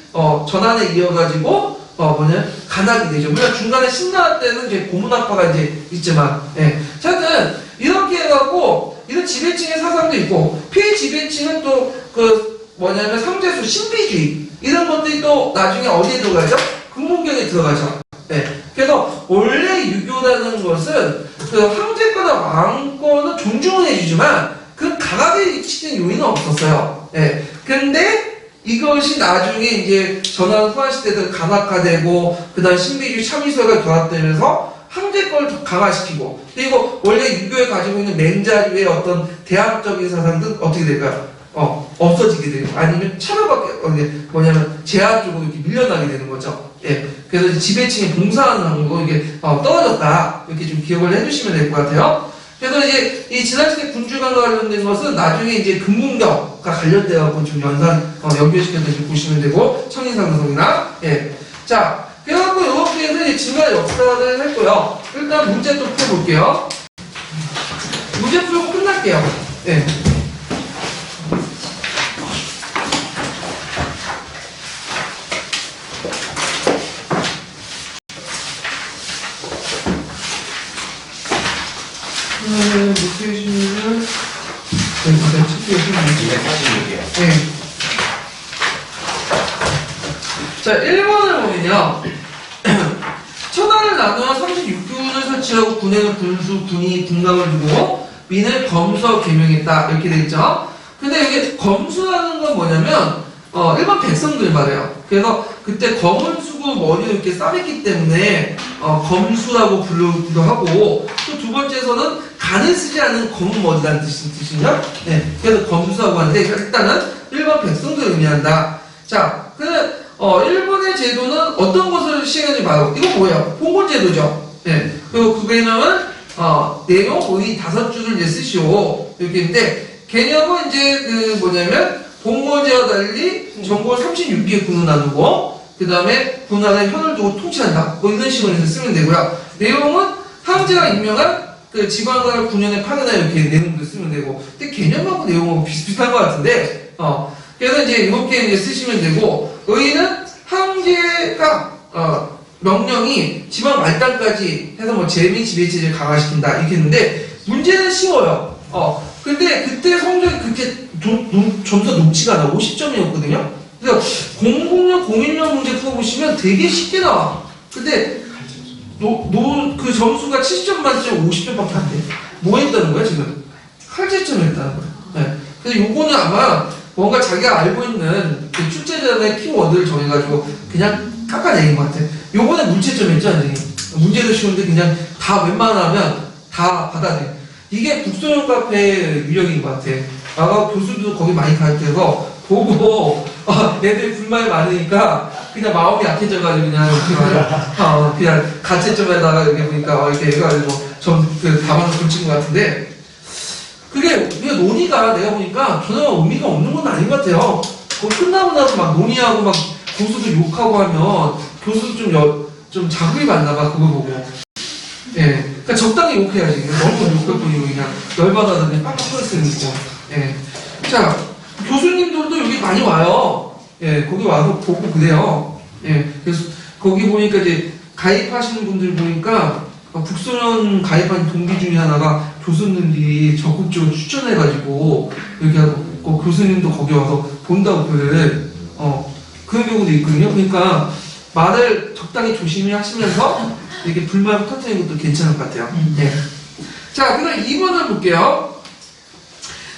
전환에 이어가지고 간학이 되죠. 물론 중간에 신라화 때는 이제 고문학파가 이제 있지만, 예. 하여튼 이렇게 해갖고 이런 지배층의 사상도 있고 피지배층은 또 상제수 신비주의 이런 것들이 또 나중에 어디에 들어가죠? 근문경에 들어가죠. 네. 그래서 원래 유교라는 것은 황제권과 왕권은 존중은 해주지만 그 강하게 치는 요인은 없었어요. 네. 근데 이것이 나중에 이제 전환 후한 시대도 간학화되고 그다음 신비주의 참의설과 결합되면서 황제권을 더 강화시키고 그리고 원래 유교에 가지고 있는 맹자류의 어떤 대학적인 사상들은 어떻게 될까요? 없어지게 되고 아니면 차별받게 제한 쪽으로 이렇게 밀려나게 되는 거죠. 예. 그래서 지배층이 봉사하는 방법으로 이게 떨어졌다 이렇게 좀 기억을 해주시면 될 것 같아요. 그래서 이제 이 지난시대 군주관과 관련된 것은 나중에 이제 근문경과 관련되어서 좀 연결시켜서 보시면 되고 청인상성이나 예. 자, 그래갖고 이렇게 해서 이제 진화 역사를 했고요. 일단 문제 또 풀어볼게요. 문제 풀고 끝날게요. 예. 목표이시면 일단 책이요. 246이요. 네. 자, 1번을 보면요. 천하를 나누어 36군을 설치하고 군에는 군수, 군이, 군감을 두고 민을 검서 개명했다 이렇게 되어있죠. 근데 이게 검수라는 건 뭐냐면 일반 백성들 말이에요. 그래서 그때 검은 수구 머리를 이렇게 싸맸기 때문에 검수라고 부르기도 하고 또 두 번째에서는 간을 쓰지 않는 검은 머리라는 뜻이죠. 네, 그래서 검수라고 하는데 일단은 일반 백성들을 의미한다. 자, 일본의 제도는 어떤 것을 시행하지 말고 이거 뭐예요? 봉건제도죠. 네, 그리고 그 개념은 내용 의의 5줄을 이제 쓰시오 이렇게 있는데 개념은 이제 봉건제와 달리 전국을 36개의 군을 나누고 그 다음에 군 안에 현을 두고 통치한다. 뭐 이런 식으로 해서 쓰면 되고요. 내용은 황제가 임명한 지방을 9년에 파견하 이렇게 내용도 쓰면 되고 근데 개념하고 내용하고 비슷비슷한 것 같은데 그래서 이제 이렇게 이제 쓰시면 되고 의의는 황제가 명령이 지방 말단까지 해서 뭐 재미 지배체제를 강화시킨다 이렇게 했는데 문제는 쉬워요. 근데 그때 성적이 그렇게 점수가 높지가 않아. 50점이었거든요. 그래서 00년, 01년 문제 풀어보시면 되게 쉽게 나와. 근데 그 점수가 70점 만점에 50점밖에 안 돼. 뭐 했다는 거야 지금? 칼제점을 했다는 거야. 네. 그래서 요거는 아마 뭔가 자기가 알고 있는 그 출제자의 키워드를 정해가지고 그냥 깎아내린 것 같아. 요거는 문제점이었죠, 선생님. 문제도 쉬운데 그냥 다 웬만하면 다 받아내. 이게 북소형 카페의 위력인 것 같아. 아까 교수도 거기 많이 가르쳐서 보고 애들이 불만이 많으니까 그냥 마음이 약해져가지고 그냥 가채점에다가 이렇게 보니까 이렇게 해가지고 답안을 붙인 것 같은데 그게 논의가 내가 보니까 전혀 의미가 없는 건 아닌 것 같아요. 그거 끝나고 나서 막 논의하고 막 교수도 욕하고 하면 교수도 좀 자극이 받나 봐 그거 보고. 예, 그러니까 적당히 욕해야지. 너무 욕할 뿐이고 그냥 열받아서 그냥 빡빡 끓였으면 있고. 예, 자 교수님들도 여기 많이 와요. 예, 거기 와서 보고 그래요. 예, 그래서 거기 보니까 이제 가입하시는 분들 보니까 북소련 가입한 동기 중에 하나가 교수님들이 적극적으로 추천해가지고 이렇게 하고 교수님도 거기 와서 본다고 글을 그런 경우도 있거든요. 그러니까 말을 적당히 조심히 하시면서 이렇게 불만을 터뜨리는 것도 괜찮을 것 같아요. 네. 자, 그럼 2번을 볼게요.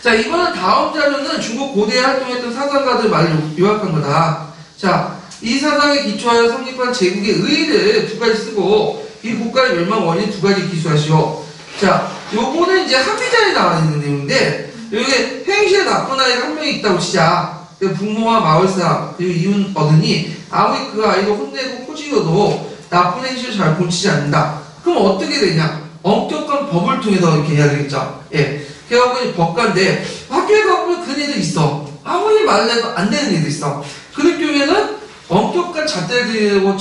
자, 이번엔 다음 자료는 중국 고대에 활동했던 사상가들 말을 요약한 거다. 자, 이 사상에 기초하여 성립한 제국의 의의를 두 가지 쓰고 이 국가의 멸망 원인 두 가지 기술하시오. 자, 요거는 이제 합의자에 나와 있는 내용인데 여기 행실에 나쁜 아이가 한 명이 있다고 치자. 그 부모와 마을 사람 그리고 이웃 어른이 아무리 그 아이를 혼내고 꼬집어도 나쁜 행실을 잘 고치지 않는다. 그럼 어떻게 되냐? 엄격한 법을 통해서 이렇게 해야 되겠죠. 예. 그래갖고 법관인데 학교에 가보면 그런 애들 있어. 아무리 말을 해도 안 되는 애들 있어. 그럴 경우에는 엄격한 잣대를 들이고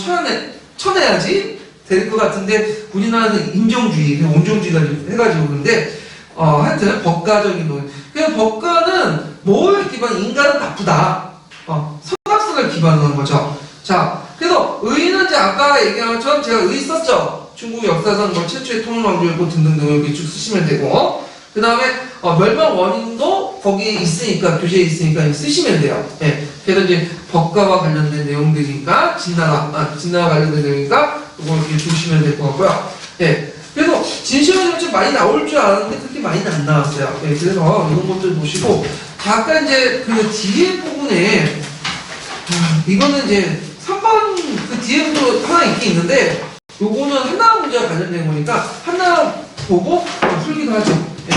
쳐내야지 될 것 같은데 우리나라는 인정주의, 온정주의가 해가지고 그런데 하여튼 법가적인 논. 그냥 법가는 뭘 기반? 인간은 나쁘다. 선악선을 기반으로 한 거죠. 자, 그래서 의는 이제 아까 얘기한 것처럼 제가 의 썼죠. 중국 역사상 뭐 최초의 통일왕조였고 등등등 이렇게 쭉 쓰시면 되고 그 다음에 멸망 원인도 거기에 있으니까 교재에 있으니까 쓰시면 돼요. 예. 그래서 이제 법가와 관련된 내용들이니까 진나와 관련된 내용이니까 이거 이렇게 주시면 될 것 같고요. 예. 그래서 진시황이 좀 많이 나올 줄 알았는데 그렇게 많이는 안 나왔어요. 예. 그래서 이런 것들 보시고 잠깐 이제 그 뒤에 부분에 이거는 이제 3번 그 뒤에 부분 하나 있긴 있는데 요거는 한나라 문제와 관련된 거니까 한나라 보고 풀기도 하죠. 예.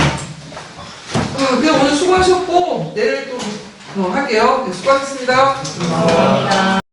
그냥 오늘 수고하셨고 내일 또 할게요. 네, 수고하셨습니다. 감사합니다.